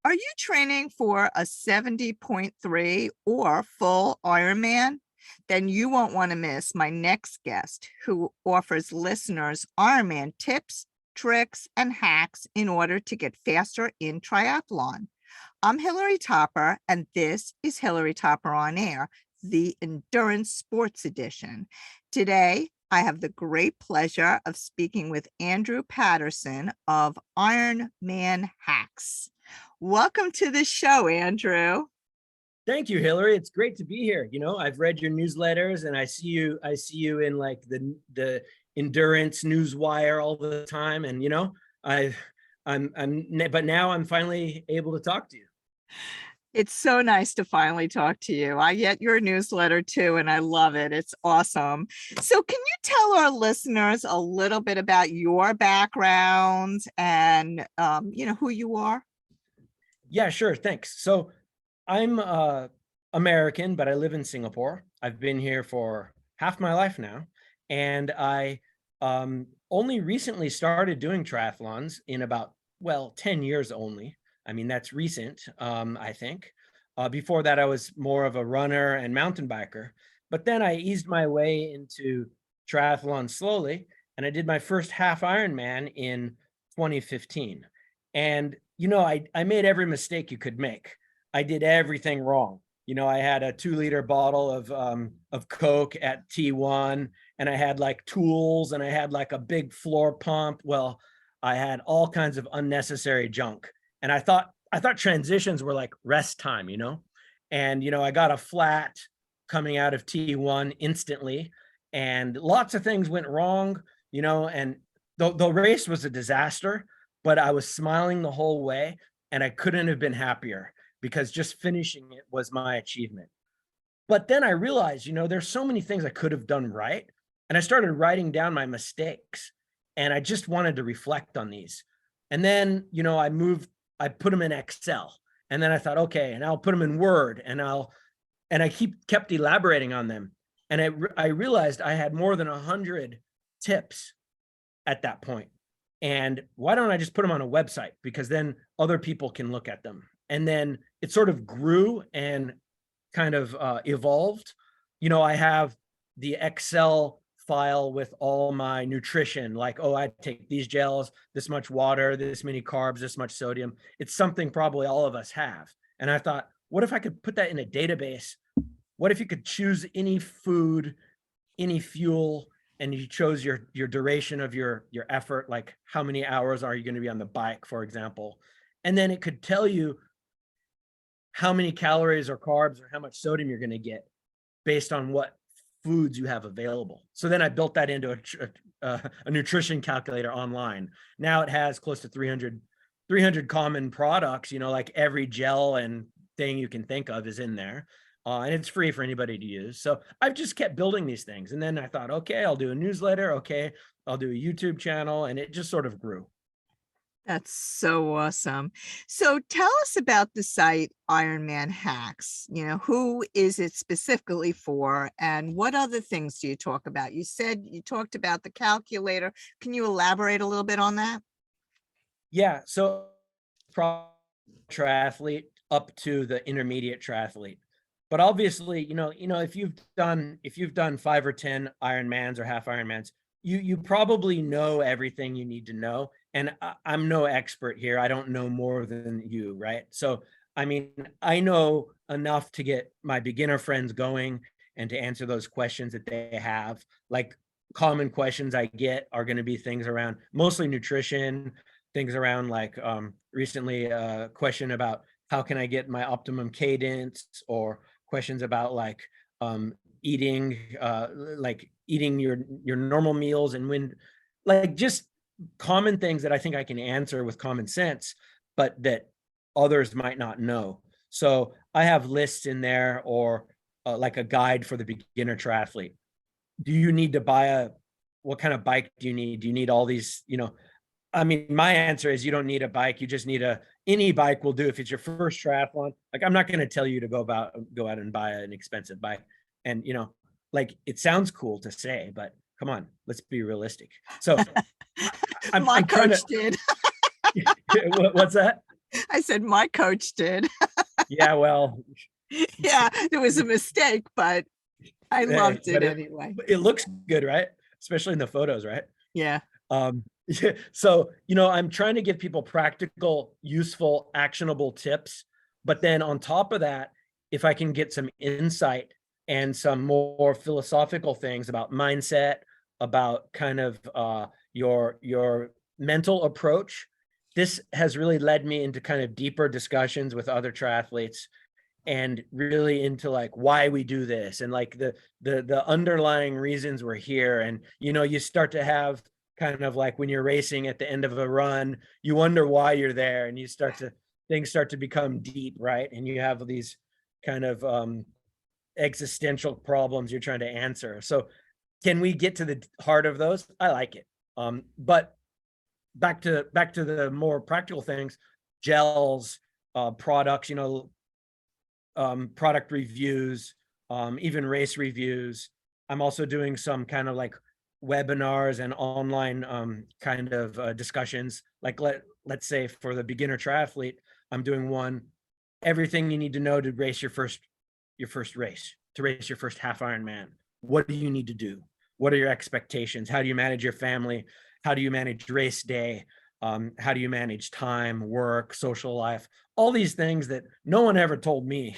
Are you training for a 70.3 or full Ironman? Then you won't want to miss my next guest who offers listeners Ironman tips, tricks, and hacks in order to get faster in triathlon. I'm Hilary Topper, and this is Hilary Topper on Air, the Endurance Sports Edition. Today, I have the great pleasure of speaking with Andrew Patterson of Ironman Hacks. Welcome to the show, Andrew. Thank you, Hilary. It's great to be here. I've read your newsletters and I see you in like the endurance news wire all the time. And but now I'm finally able to talk to you. It's so nice to finally talk to you. I get your newsletter too, and I love it. It's awesome. So can you tell our listeners a little bit about your background and who you are? Yeah, sure. Thanks. So I'm American, but I live in Singapore. I've been here for half my life now. And I only recently started doing triathlons in about, 10 years only. I mean, that's recent, I think. Before that, I was more of a runner and mountain biker. But then I eased my way into triathlon slowly. And I did my first half Ironman in 2015. And I made every mistake you could make. I did everything wrong. I had a 2-liter bottle of Coke at T1, and I had like tools, and I had like a big floor pump. Well, I had all kinds of unnecessary junk, and I thought transitions were like rest time, and I got a flat coming out of T1 instantly, and lots of things went wrong, and the race was a disaster. But I was smiling the whole way, and I couldn't have been happier because just finishing it was my achievement. But then I realized, there's so many things I could have done right. And I started writing down my mistakes, and I just wanted to reflect on these. And then, I put them in Excel, and then I thought, okay, and I'll put them in Word, and I kept elaborating on them. And I realized I had more than 100 tips at that point. And why don't I just put them on a website? Because then other people can look at them. And then it sort of grew and kind of evolved. I have the Excel file with all my nutrition, like, I take these gels, this much water, this many carbs, this much sodium. It's something probably all of us have. And I thought, what if I could put that in a database? What if you could choose any food, any fuel, and you chose your duration of your effort, like how many hours are you going to be on the bike, for example, and then it could tell you how many calories or carbs or how much sodium you're going to get based on what foods you have available. So then I built that into a nutrition calculator online. Now it has close to 300 common products, like every gel and thing you can think of is in there. And it's free for anybody to use. So I've just kept building these things. And then I thought, okay, I'll do a newsletter. Okay, I'll do a YouTube channel. And it just sort of grew. That's so awesome. So tell us about the site Ironman Hacks. Who is it specifically for, and what other things do you talk about? You said you talked about the calculator. Can you elaborate a little bit on that? Yeah. So triathlete up to the intermediate triathlete. But obviously, if you've done 5 or 10 Ironmans or half Ironmans, you probably know everything you need to know. And I'm no expert here. I don't know more than you, right? So, I mean, I know enough to get my beginner friends going and to answer those questions that they have. Like, common questions I get are going to be things around mostly nutrition, things around like recently a question about how can I get my optimum cadence, or questions about like eating your normal meals, and when, like, just common things that I think I can answer with common sense, but that others might not know. So I have lists in there, or like a guide for the beginner triathlete. Do you need to buy what kind of bike do you need? Do you need all these, I mean, my answer is you don't need a bike. You just need any bike will do if it's your first triathlon. Like, I'm not going to tell you to go out and buy an expensive bike. And, like, it sounds cool to say, but come on, let's be realistic. So My coach did. What's that? I said my coach did. Yeah, well, Yeah, it was a mistake, but I hey, loved it anyway. but it looks good, right? Especially in the photos, right? Yeah. Yeah, so, I'm trying to give people practical, useful, actionable tips, but then on top of that, if I can get some insight and some more philosophical things about mindset, about kind of, your mental approach, this has really led me into kind of deeper discussions with other triathletes and really into like why we do this and like the underlying reasons we're here. And you start to have kind of like when you're racing at the end of a run, you wonder why you're there, and things start to become deep, right? And you have these kind of existential problems you're trying to answer. So can we get to the heart of those? I like it. But back to the more practical things, gels, products, product reviews, even race reviews. I'm also doing some kind of like webinars and online kind of discussions. Like let's say for the beginner triathlete, I'm doing one, everything you need to know to race your first race, to race your first half Ironman. What do you need to do? What are your expectations? How do you manage your family? How do you manage race day? How do you manage time, work, social life? All these things that no one ever told me.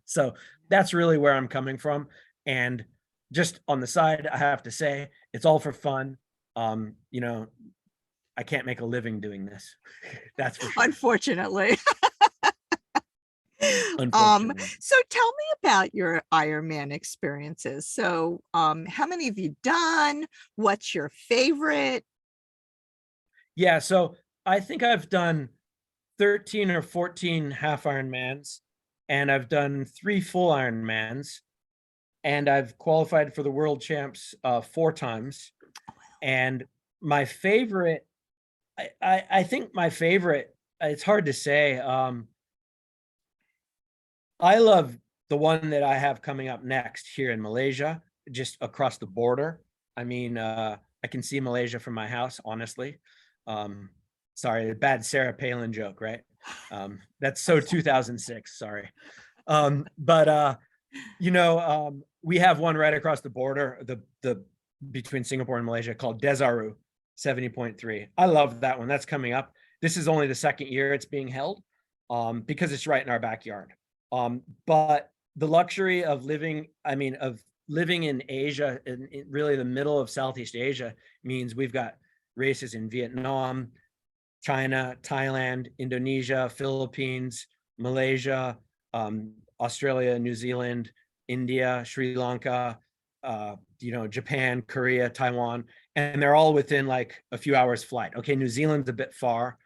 So that's really where I'm coming from. And just on the side, I have to say, it's all for fun. I can't make a living doing this. That's for sure. Unfortunately. Unfortunately. So tell me about your Ironman experiences. So, how many have you done? What's your favorite? Yeah. So I think I've done 13 or 14 half Ironmans, and I've done 3 full Ironmans, and I've qualified for the world champs 4 times. And my favorite, I think my favorite, it's hard to say. I love the one that I have coming up next here in Malaysia, just across the border. I mean, I can see Malaysia from my house, honestly. Um, sorry, a bad Sarah Palin joke, right? That's so 2006. Sorry. But we have one right across the border, the between Singapore and Malaysia, called Desaru 70.3. I love that one. That's coming up. This is only the second year it's being held, because it's right in our backyard. But the luxury of living, I mean, of living in Asia, in really the middle of Southeast Asia, means we've got races in Vietnam, China, Thailand, Indonesia, Philippines, Malaysia, Australia, New Zealand, India, Sri Lanka, Japan, Korea, Taiwan, and they're all within like a few hours flight. Okay, New Zealand's a bit far,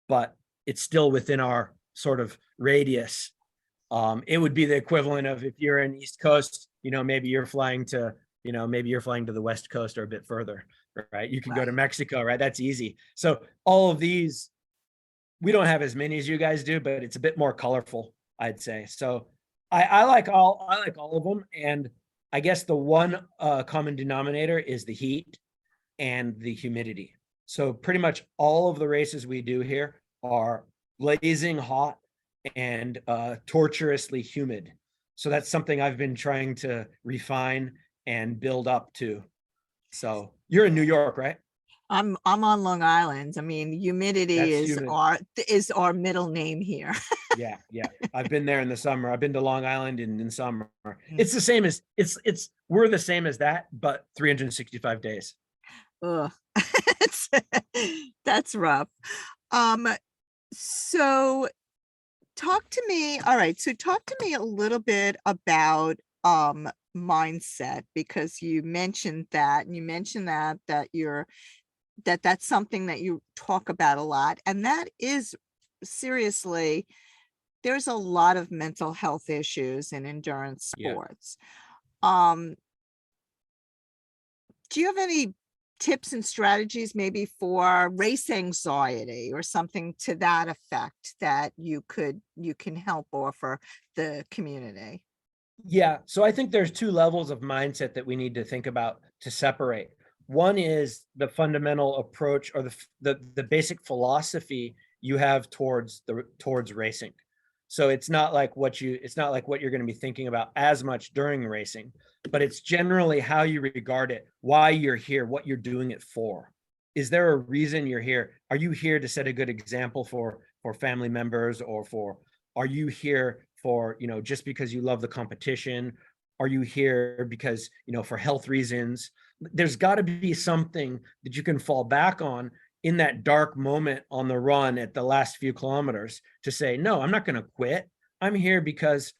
but it's still within our sort of radius. It would be the equivalent of if you're in East Coast, maybe you're flying to, the West Coast or a bit further, right? You can go to Right. Mexico, right? That's easy. So all of these, we don't have as many as you guys do, but it's a bit more colorful, I'd say. So I like all of them. And I guess the one common denominator is the heat and the humidity. So pretty much all of the races we do here are blazing hot and torturously humid. So that's something I've been trying to refine and build up to. So you're in New York, right? I'm on Long Island. I mean, humidity That's is humid. our middle name here. Yeah, yeah. I've been there in the summer. I've been to Long Island in summer. Mm. It's the same as we're the same as that, but 365 days. Ugh. It's- That's rough. Um, so talk to me a little bit about mindset, because you mentioned that, and you mentioned that that's something that you talk about a lot, and that is seriously, there's a lot of mental health issues in endurance Yeah. sports. Um, do you have any tips and strategies maybe for race anxiety or something to that effect that you can help offer the community? Yeah. So I think there's 2 levels of mindset that we need to think about to separate. One is the fundamental approach or the basic philosophy you have towards racing. So it's not like what you're going to be thinking about as much during racing, but it's generally how you regard it, why you're here, what you're doing it for. Is there a reason you're here? Are you here to set a good example for family members, or are you here for, just because you love the competition? Are you here because, for health reasons? There's got to be something that you can fall back on in that dark moment on the run at the last few kilometers to say, no, I'm not going to quit. I'm here because,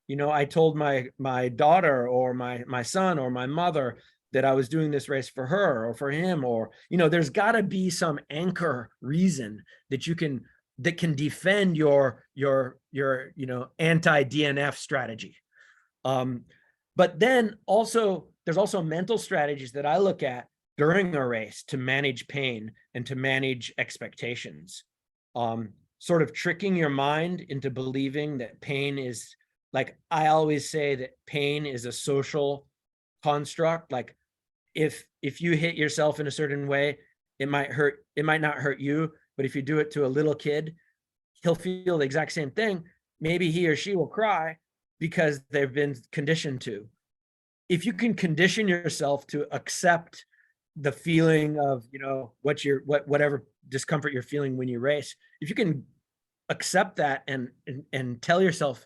I told my daughter or my son or my mother that I was doing this race for her or for him, or, there's got to be some anchor reason that can defend your anti-DNF strategy. But then also, there's also mental strategies that I look at during a race to manage pain and to manage expectations. Sort of tricking your mind into believing that pain is, like, I always say that pain is a social construct. Like, if you hit yourself in a certain way, it might not hurt you, but if you do it to a little kid, he'll feel the exact same thing. Maybe he or she will cry because they've been conditioned to. If you can condition yourself to accept the feeling of, whatever discomfort you're feeling when you race, if you can accept that and tell yourself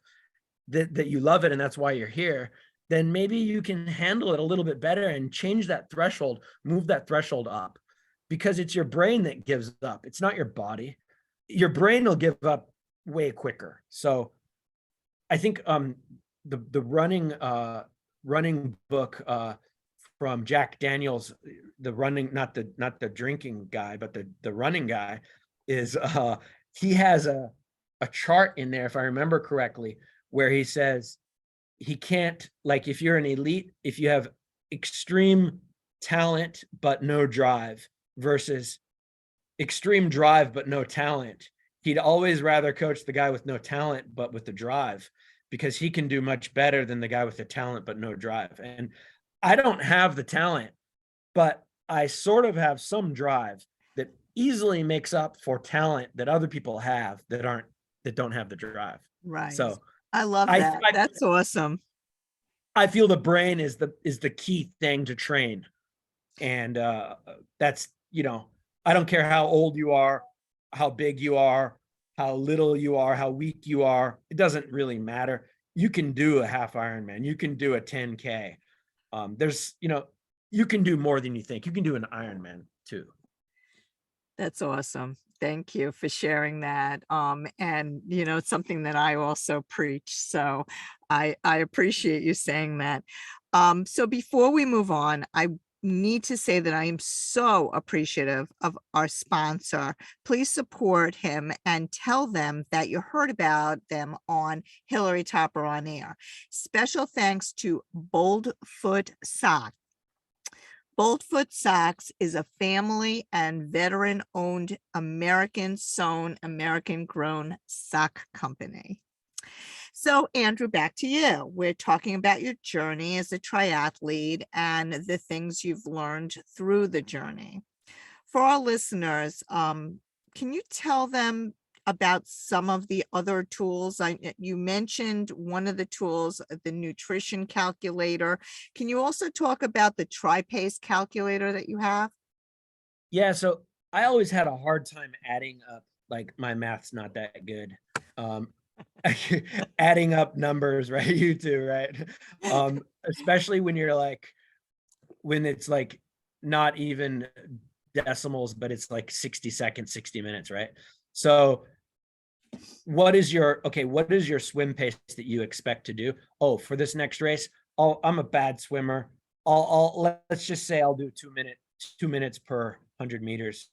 that you love it and that's why you're here, then maybe you can handle it a little bit better and change that threshold, move that threshold up, because it's your brain that gives up. It's not your body. Your brain will give up way quicker. So I think the running book from Jack Daniels, the running, not the drinking guy, but the running guy, is he has a chart in there, if I remember correctly, where he says he can't, like, if you're an elite, if you have extreme talent but no drive versus extreme drive but no talent, he'd always rather coach the guy with no talent but with the drive, because he can do much better than the guy with the talent but no drive. And I don't have the talent, but I sort of have some drive that easily makes up for talent that other people have that don't have the drive. Right. So I love I that. That's awesome. I feel the brain is the key thing to train. And that's, I don't care how old you are, how big you are, how little you are, how weak you are. It doesn't really matter. You can do a half Ironman. You can do a 10K. You can do more than you think. You can do an Ironman too. That's awesome. Thank you for sharing that. And it's something that I also preach. So I appreciate you saying that. So before we move on, I need to say that I am so appreciative of our sponsor. Please support him and tell them that you heard about them on Hilary Topper on Air. Special thanks to Boldfoot Sock. Boldfoot Socks is a family and veteran-owned, American-sewn, American-grown sock company. So, Andrew, back to you. We're talking about your journey as a triathlete and the things you've learned through the journey. For our listeners, can you tell them about some of the other tools? You mentioned one of the tools, the nutrition calculator. Can you also talk about the TriPace calculator that you have? Yeah, so I always had a hard time adding up, like, my math's not that good. Adding up numbers, right? You too, right? Especially when it's like not even decimals, but it's like 60 seconds, 60 minutes, right? So what is your swim pace that you expect to do? Oh, for this next race, I'm a bad swimmer. Let's just say I'll do 2 minutes per 100 meters.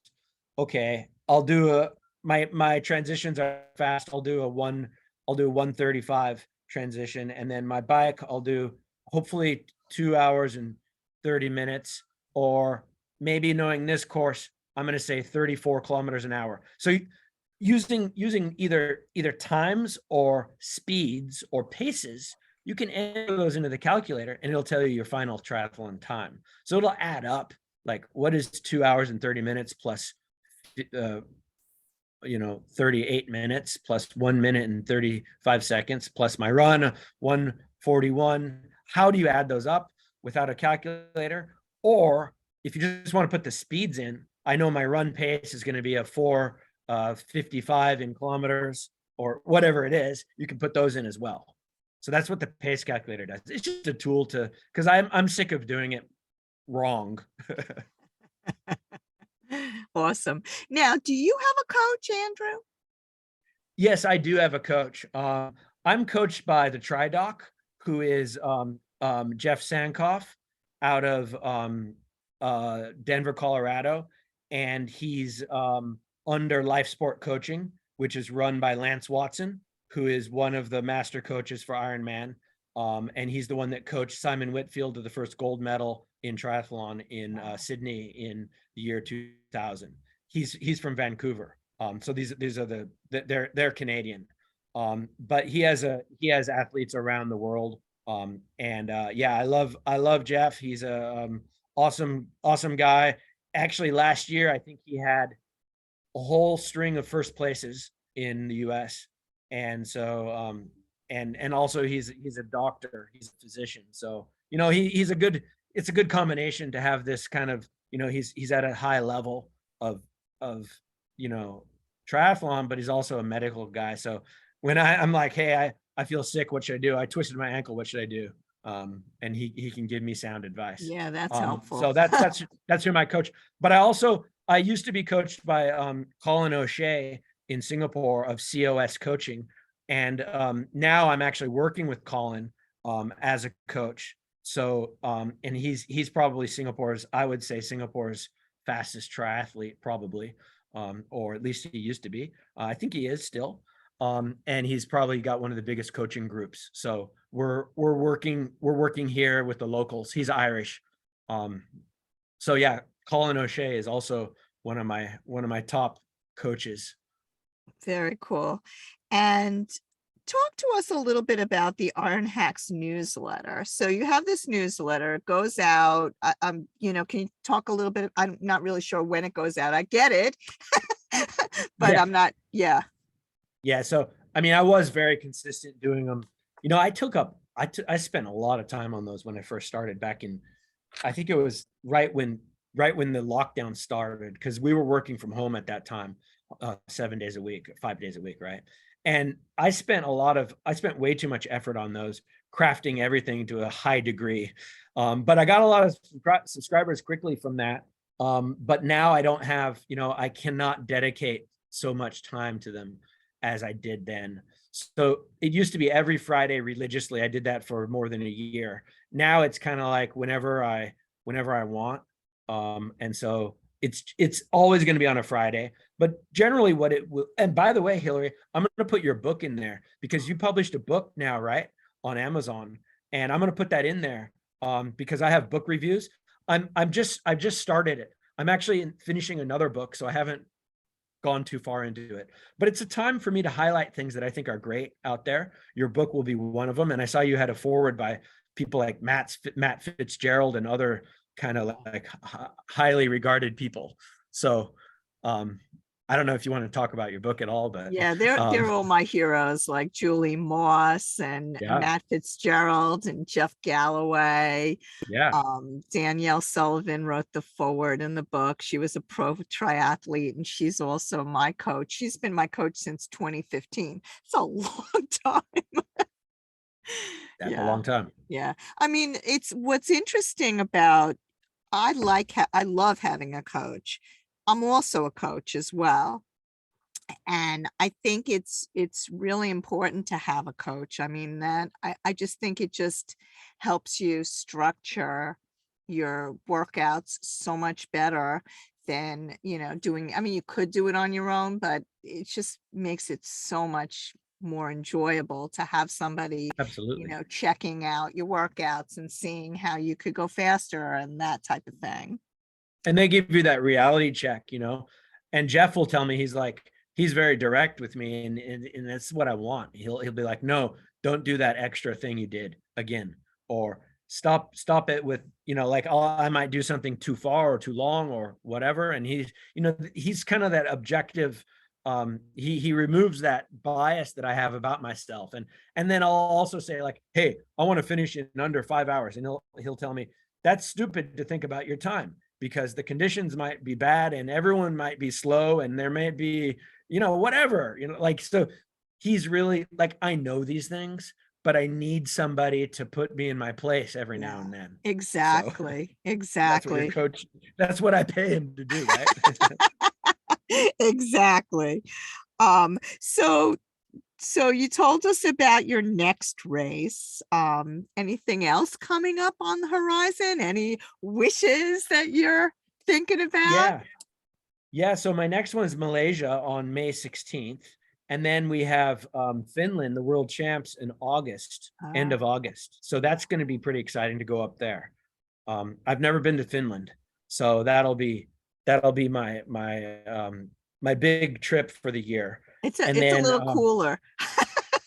Okay, I'll do my transitions are fast. I'll do a 135 transition, and then my bike I'll do hopefully 2 hours and 30 minutes, or maybe, knowing this course, I'm going to say 34 kilometers an hour. So using either times or speeds or paces, you can enter those into the calculator and it'll tell you your final triathlon time. So it'll add up, like, what is 2 hours and 30 minutes plus 38 minutes plus 1 minute and 35 seconds plus my run 141. How do you add those up without a calculator? Or if you just want to put the speeds in, I know my run pace is going to be a 4:55 in kilometers or whatever it is. You can put those in as well. So that's what the pace calculator does. It's just a tool to, because I'm sick of doing it wrong. Awesome. Now, do you have a coach, Andrew? Yes, I do have a coach. I'm coached by the Tri-Doc, who is Jeff Sankoff out of Denver, Colorado, and he's under Life Sport Coaching, which is run by Lance Watson, who is one of the master coaches for Ironman. And he's the one that coached Simon Whitfield to the first gold medal in triathlon in Sydney in the year 2000. He's from Vancouver. So these are they're Canadian. But he has athletes around the world. Yeah, I love Jeff. He's a awesome guy. Actually, last year I think he had a whole string of first places in the US. And so and also he's a doctor, he's a physician. So, he's it's a good combination to have this kind of, he's at a high level of triathlon, but he's also a medical guy. So when I'm like, hey, I feel sick, what should I do? I twisted my ankle, what should I do? And he can give me sound advice. Yeah, that's helpful. So that's who my coach. But I used to be coached by Colin O'Shea in Singapore of COS Coaching, and now I'm actually working with Colin as a coach. So and he's probably I would say Singapore's fastest triathlete, probably, or at least he used to be. I think he is still. And he's probably got one of the biggest coaching groups. So we're working here with the locals. He's Irish. So yeah, Colin O'Shea is also one of my top coaches. Very cool. And talk to us a little bit about the Ironhacks newsletter. So you have this newsletter, it goes out. Can you talk a little bit? I'm not really sure when it goes out. I get it, but Yeah. I'm not. Yeah. Yeah. So, I mean, I was very consistent doing them. I spent a lot of time on those when I first started back in, I think it was right when the lockdown started, because we were working from home at that time, 7 days a week, 5 days a week. Right. And I spent way too much effort on those, crafting everything to a high degree. But I got a lot of subscribers quickly from that. But now I don't have, I cannot dedicate so much time to them as I did then. So it used to be every Friday religiously. I did that for more than a year. Now it's kind of like whenever I want. And so it's always going to be on a Friday, but generally what it will, and by the way, Hilary, I'm going to put your book in there because you published a book now, right? On Amazon. And I'm going to put that in there because I have book reviews. I've just started it. I'm actually finishing another book, so I haven't gone too far into it, but it's a time for me to highlight things that I think are great out there. Your book will be one of them. And I saw you had a forward by people like Matt Fitzgerald and other kind of like highly regarded people. So I don't know if you want to talk about your book at all, but Yeah, they're all my heroes, like Julie Moss and yeah. Matt Fitzgerald and Jeff Galloway. Yeah. Danielle Sullivan wrote the foreword in the book. She was a pro triathlete, and she's also my coach. She's been my coach since 2015. It's a long time. That's a long time. Yeah. I mean, it's what's interesting about, I love having a coach. I'm also a coach as well. And I think it's really important to have a coach. I mean, that I just think it just helps you structure your workouts so much better than, doing, I mean, you could do it on your own, but it just makes it so much more enjoyable to have somebody, Absolutely. checking out your workouts and seeing how you could go faster and that type of thing. And they give you that reality check, and Jeff will tell me, he's very direct with me, and that's what I want. He'll be like, no, don't do that extra thing you did again, or stop it with, like, oh, I might do something too far or too long or whatever. And he's kind of that objective he removes that bias that I have about myself. And then I'll also say like, hey, I want to finish in under 5 hours. And he'll tell me that's stupid to think about your time because the conditions might be bad and everyone might be slow and there may be, whatever, like, so he's really like, I know these things, but I need somebody to put me in my place every now Yeah, and then. So exactly, that's what your exactly, coach, that's what I pay him to do, right? exactly. So you told us about your next race. Anything else coming up on the horizon? Any wishes that you're thinking about? Yeah. Yeah, so my next one is Malaysia on May 16th. And then we have Finland, the world champs in August, end Ah, of August. So that's going to be pretty exciting to go up there. I've never been to Finland, so that'll be my big trip for the year. And it's a then little cooler.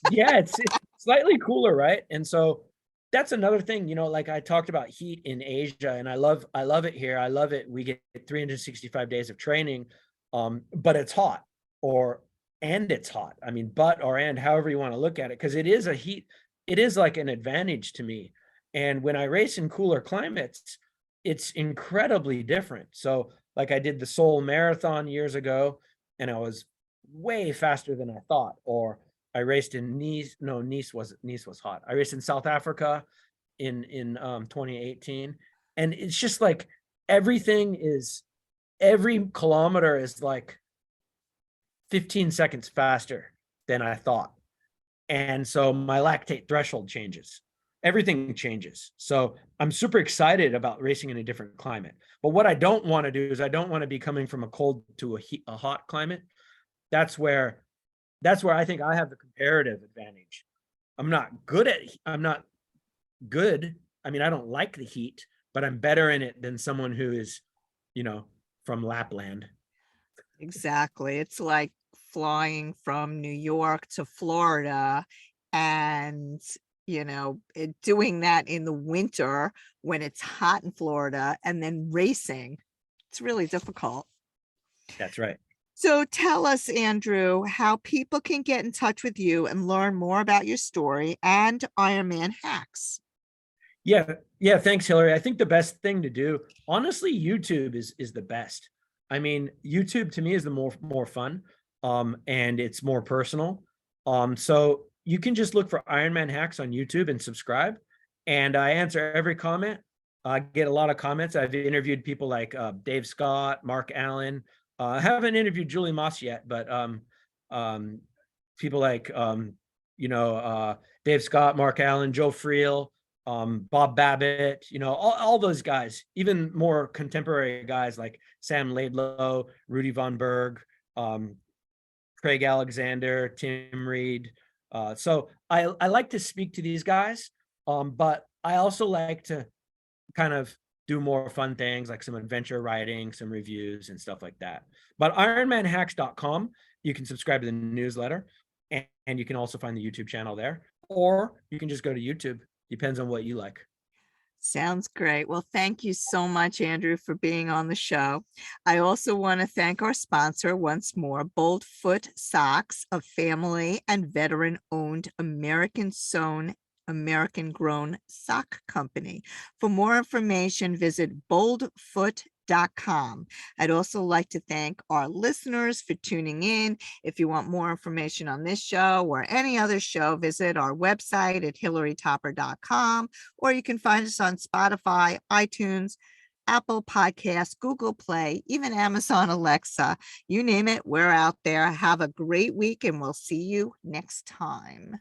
yeah, it's slightly cooler, right? And so that's another thing, like I talked about heat in Asia, and I love it here. I love it. We get 365 days of training, but it's hot, and it's hot. I mean, but or and however you want to look at it, because it is a heat, it is like an advantage to me. And when I race in cooler climates, it's incredibly different. So, like I did the Seoul Marathon years ago, and I was way faster than I thought. Or I raced in Nice. No, Nice was hot. I raced in South Africa in 2018, and it's just like everything is every kilometer is like 15 seconds faster than I thought, and so my lactate threshold changes. Everything changes. So I'm super excited about racing in a different climate. But what I don't want to do is I don't want to be coming from a cold to a hot climate. That's where that's where I think I have the comparative advantage. I'm not good. I mean, I don't like the heat, but I'm better in it than someone who is, you know, from Lapland. Exactly. It's like flying from New York to Florida and, doing that in the winter when it's hot in Florida and then racing. It's really difficult. That's right. So tell us, Andrew, how people can get in touch with you and learn more about your story and Ironman hacks. Yeah, yeah. Thanks, Hillary. I think the best thing to do, honestly, YouTube is the best. I mean, YouTube to me is the more fun, and it's more personal. So you can just look for Ironman Hacks on YouTube and subscribe. And I answer every comment. I get a lot of comments. I've interviewed people like Dave Scott, Mark Allen. I haven't interviewed Julie Moss yet, but um, people like Dave Scott, Mark Allen, Joe Friel, Bob Babbitt, all those guys, even more contemporary guys like Sam Laidlow, Rudy Von Berg, um, Craig Alexander, Tim Reed. So I like to speak to these guys, but I also like to kind of do more fun things like some adventure writing, some reviews and stuff like that. But ironmanhacks.com, you can subscribe to the newsletter, and you can also find the YouTube channel there, or you can just go to YouTube. Depends on what you like. Sounds great. Well, thank you so much, Andrew, for being on the show. I also want to thank our sponsor once more, Bold Foot Socks, a family and veteran owned American sewn, American grown sock company. For more information, visit boldfoot.com. I'd also like to thank our listeners for tuning in. If you want more information on this show or any other show, visit our website at hilarytopper.com, or you can find us on Spotify, iTunes, Apple Podcasts, Google Play, even Amazon Alexa. You name it, we're out there. Have a great week, and we'll see you next time.